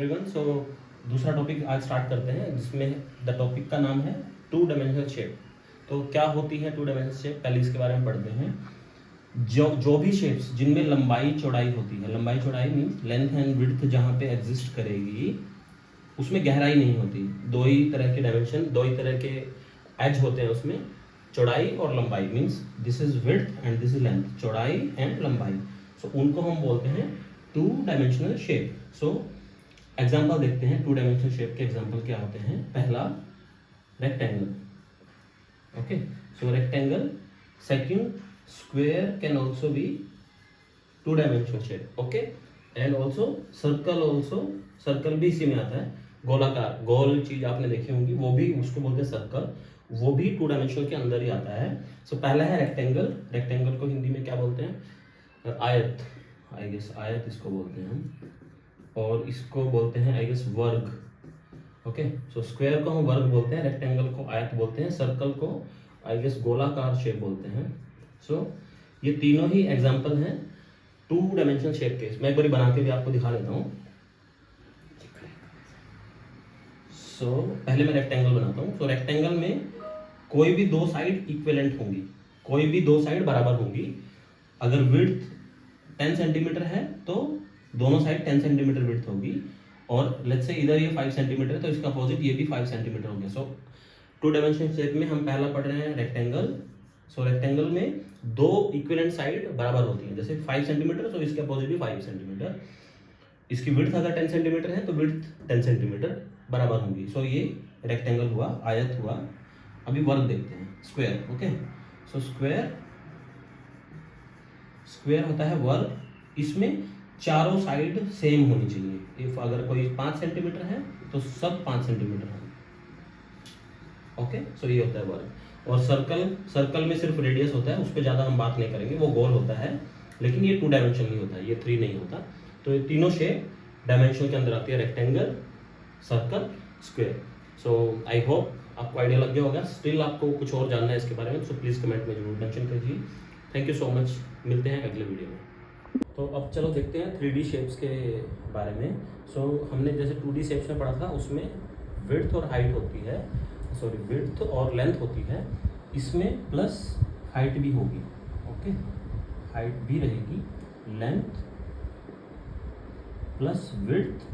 Everyone, सो दूसरा topic आज start करते हैं जिसमें द टॉपिक का नाम है टू डायमेंशनल शेप। तो क्या होती है टू डायमेंशनल शेप, पहले इसके बारे में पढ़ते हैं। जो भी शेप्स जिनमें लंबाई चौड़ाई होती है, लंबाई चौड़ाई मीन्स लेंथ एंड विड्थ जहाँ पे एग्जिस्ट करेगी उसमें गहराई नहीं होती। दो ही तरह के डायमेंशन, दो ही तरह के एज होते हैं उसमें, चौड़ाई और लंबाई। Means this is width and this is length, चौड़ाई एंड लंबाई। सो उनको हम बोलते हैं two dimensional shape. So example देखते हैं टू डायमेंशनल शेप के एग्जाम्पल क्या होते हैं। पहला rectangle, okay. So rectangle. Second square can also be two dimensional shape, okay. And also circle, also circle भी इसी में आता है। गोलाकार, गोल चीज आपने देखी होंगी, वो भी उसको बोलते हैं सर्कल, वो भी टू डायमेंशनल के अंदर ही आता है। सो पहला है रेक्टेंगल। रेक्टेंगल को हिंदी में क्या बोलते हैं? आयत, आई गेस आयत इसको बोलते हैं हम, और इसको बोलते हैं आई गेस वर्ग, ओके। सो स्क्वायर को हम वर्ग बोलते हैं, रेक्टेंगल को आयत बोलते हैं, सर्कल को आई गेस गोलाकार शेप बोलते हैं। सो ये तीनों ही एग्जांपल हैं टू डायमेंशनल शेप के। मैं एक बार बना के भी आपको दिखा देता हूँ। सो पहले मैं रेक्टेंगल बनाता हूँ। सो रेक्टेंगल में कोई भी दो साइड इक्विवेलेंट होंगी, कोई भी दो साइड बराबर होंगी। अगर विड्थ 10 सेंटीमीटर है तो दोनों साइड 10 सेंटीमीटर विड्थ होगी, और लेट्स से इधर ये 5 सेंटीमीटर है तो इसका अपोजिट ये भी 5 सेंटीमीटर हो गया। सो टू डायमेंशनल शेप में हम पहला पढ़ रहे हैं रेक्टेंगल। सो रेक्टेंगल में दो इक्विवेलेंट साइड बराबर होती हैं, जैसे 5 सेंटीमीटर, तो इसके अपोजिट भी 5 सेंटीमीटर। इसकी विड्थ अगर 10 सेंटीमीटर है तो विड्थ 10 सेंटीमीटर बराबर होंगी। सो ये रेक्टेंगल हुआ, आयत हुआ। अभी वर्ग देखते हैं, square, okay. So square, square होता है वर्ग। इसमें चारों साइड सेम होनी चाहिए। इफ अगर कोई 5 सेंटीमीटर है तो सब 5 सेंटीमीटर है, ओके। सो ये होता है वर्ग। और सर्कल, सर्कल में सिर्फ रेडियस होता है, उस पर ज़्यादा हम बात नहीं करेंगे, वो गोल होता है, लेकिन ये टू डायमेंशन नहीं होता, ये 3 नहीं होता। तो ये तीनों शेप डायमेंशन के अंदर आती है, rectangle, circle, square. So I hope आपको आइडिया लग गया होगा। स्टिल आपको कुछ और जानना है इसके बारे में, सो प्लीज़ कमेंट में जरूर मेंशन कीजिए। थैंक यू सो मच, मिलते हैं अगले वीडियो में। तो अब चलो देखते हैं 3D शेप्स के बारे में। सो हमने जैसे 2D शेप्स में पढ़ा था, उसमें विड्थ और हाइट होती है, सॉरी विड्थ और लेंथ होती है। इसमें प्लस हाइट भी होगी, ओके। हाइट भी रहेगी, लेंथ प्लस विड्थ,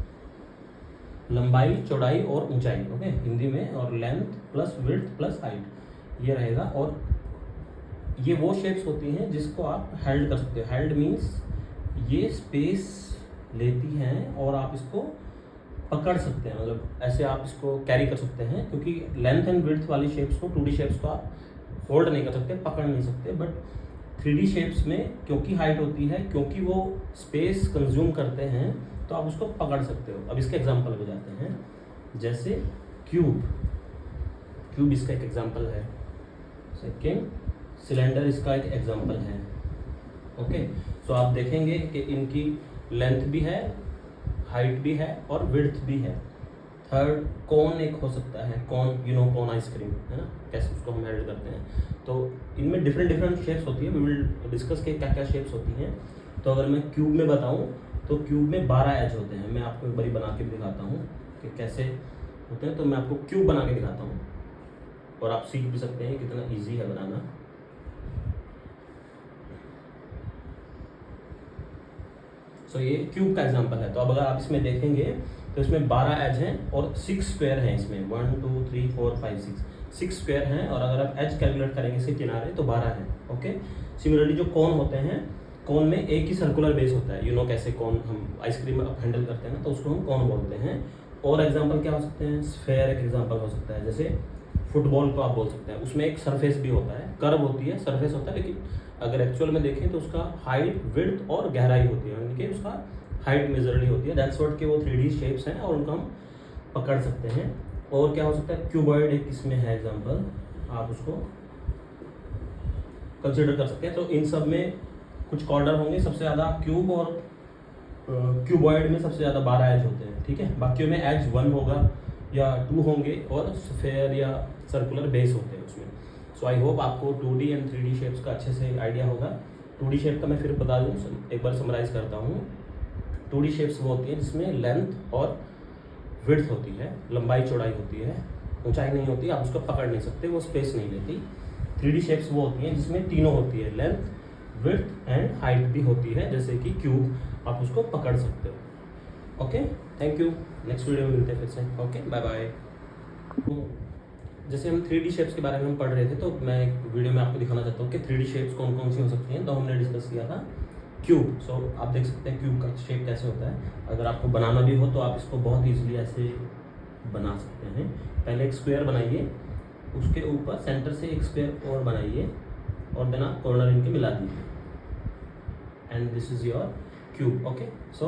लंबाई चौड़ाई और ऊंचाई, ओके हिंदी में, और length plus width plus height ये रहेगा। और ये वो शेप्स होती हैं जिसको आप हेल्ड कर सकते हो। हेल्ड मीन्स ये स्पेस लेती हैं और आप इसको पकड़ सकते हैं, मतलब ऐसे आप इसको कैरी कर सकते हैं। क्योंकि लेंथ एंड विड्थ वाली शेप्स को, 2D शेप्स को आप होल्ड नहीं कर सकते, पकड़ नहीं सकते। बट 3D शेप्स में क्योंकि हाइट होती है, क्योंकि वो स्पेस कंज्यूम करते हैं, तो आप उसको पकड़ सकते हो। अब इसके एग्जाम्पल पे जाते हैं, जैसे क्यूब, क्यूब इसका एक एग्जाम्पल है। सेकेंड सिलेंडर इसका एक एग्जाम्पल है, ओके। सो आप देखेंगे कि इनकी लेंथ भी है, हाइट भी है और विड्थ भी है। थर्ड कौन एक हो सकता है, कौन, यू नो कौन आइसक्रीम, है ना, कैसे उसको हम हेल्ड करते हैं। तो इनमें डिफरेंट डिफरेंट शेप्स होती है। वी विल डिस्कस के क्या क्या शेप्स होती हैं। तो अगर मैं क्यूब में बताऊं तो क्यूब में 12 एज होते हैं। मैं आपको एक बारी बना के भी दिखाता हूँ कि कैसे होते हैं। तो मैं आपको क्यूब बना के दिखाता हूँ और आप सीख भी सकते हैं कितना ईजी है बनाना। सो ये क्यूब का एग्जांपल है। तो अब अगर आप इसमें देखेंगे तो इसमें 12 एज हैं और 6 स्क्वायर हैं इसमें। 1 2 3 4 5 6 स्क्वायर हैं, और अगर आप एज कैलकुलेट करेंगे इसके किनारे तो 12 हैं, ओके। सिमिलरली जो कोन होते हैं, कोन में एक ही सर्कुलर बेस होता है। यू नो कैसे कोन हम आइसक्रीम हैंडल करते हैं ना, तो उसको हम कोन बोलते हैं। और एग्जाम्पल क्या हो सकते हैं? स्फेयर एक एग्जाम्पल हो सकता है, जैसे फुटबॉल को आप बोल सकते हैं। उसमें एक सरफेस भी होता है, कर्व होती है, सरफेस होता है, लेकिन अगर एक्चुअल में देखें तो उसका हाइट, विड्थ और गहराई होती है, यानी कि उसका हाइट मेजरली होती है। दैट्स व्हाट के वो 3D शेप्स हैं और उनको हम पकड़ सकते हैं। और क्या हो सकता है? क्यूबॉइड एक इसमें है एग्जांपल, आप उसको कंसिडर कर सकते हैं। तो इन सब में कुछ कॉर्डर होंगे, सबसे ज़्यादा क्यूब और क्यूबॉइड में सबसे ज़्यादा 12 एज होते हैं, ठीक है। बाकियों में एज 1 होगा या 2 होंगे, और स्फेयर या सर्कुलर बेस होते हैं उसमें। सो आई होप आपको 2D एंड 3D शेप्स का अच्छे से आइडिया होगा। 2D शेप का मैं फिर बता दूँ, एक बार समराइज करता हूँ। 2D शेप्स वो होती है जिसमें लेंथ और विड्थ होती है, लंबाई चौड़ाई होती है, ऊंचाई नहीं होती, आप उसको पकड़ नहीं सकते, वो स्पेस नहीं लेती। 3D शेप्स वो होती हैं जिसमें तीनों होती है, लेंथ, विड्थ एंड हाइट भी होती है, जैसे कि क्यूब, आप उसको पकड़ सकते हो। Okay, thank you, next video में मिलते हैं फिर से। Okay, bye bye. जैसे हम 3D शेप्स के बारे में हम पढ़ रहे थे, तो मैं एक वीडियो में आपको दिखाना चाहता हूँ कि 3D शेप्स कौन कौन सी हो सकती हैं। तो हमने डिस्कस किया था क्यूब। सो आप देख सकते हैं क्यूब का शेप कैसे होता है। अगर आपको बनाना भी हो तो आप इसको बहुत ईजिली ऐसे बना सकते हैं। पहले एक स्क्वायर बनाइए, उसके ऊपर सेंटर से एक स्क्वायर और बनाइए, और देन आप कॉर्नर इनके मिला दीजिए, and this is your cube. Okay, so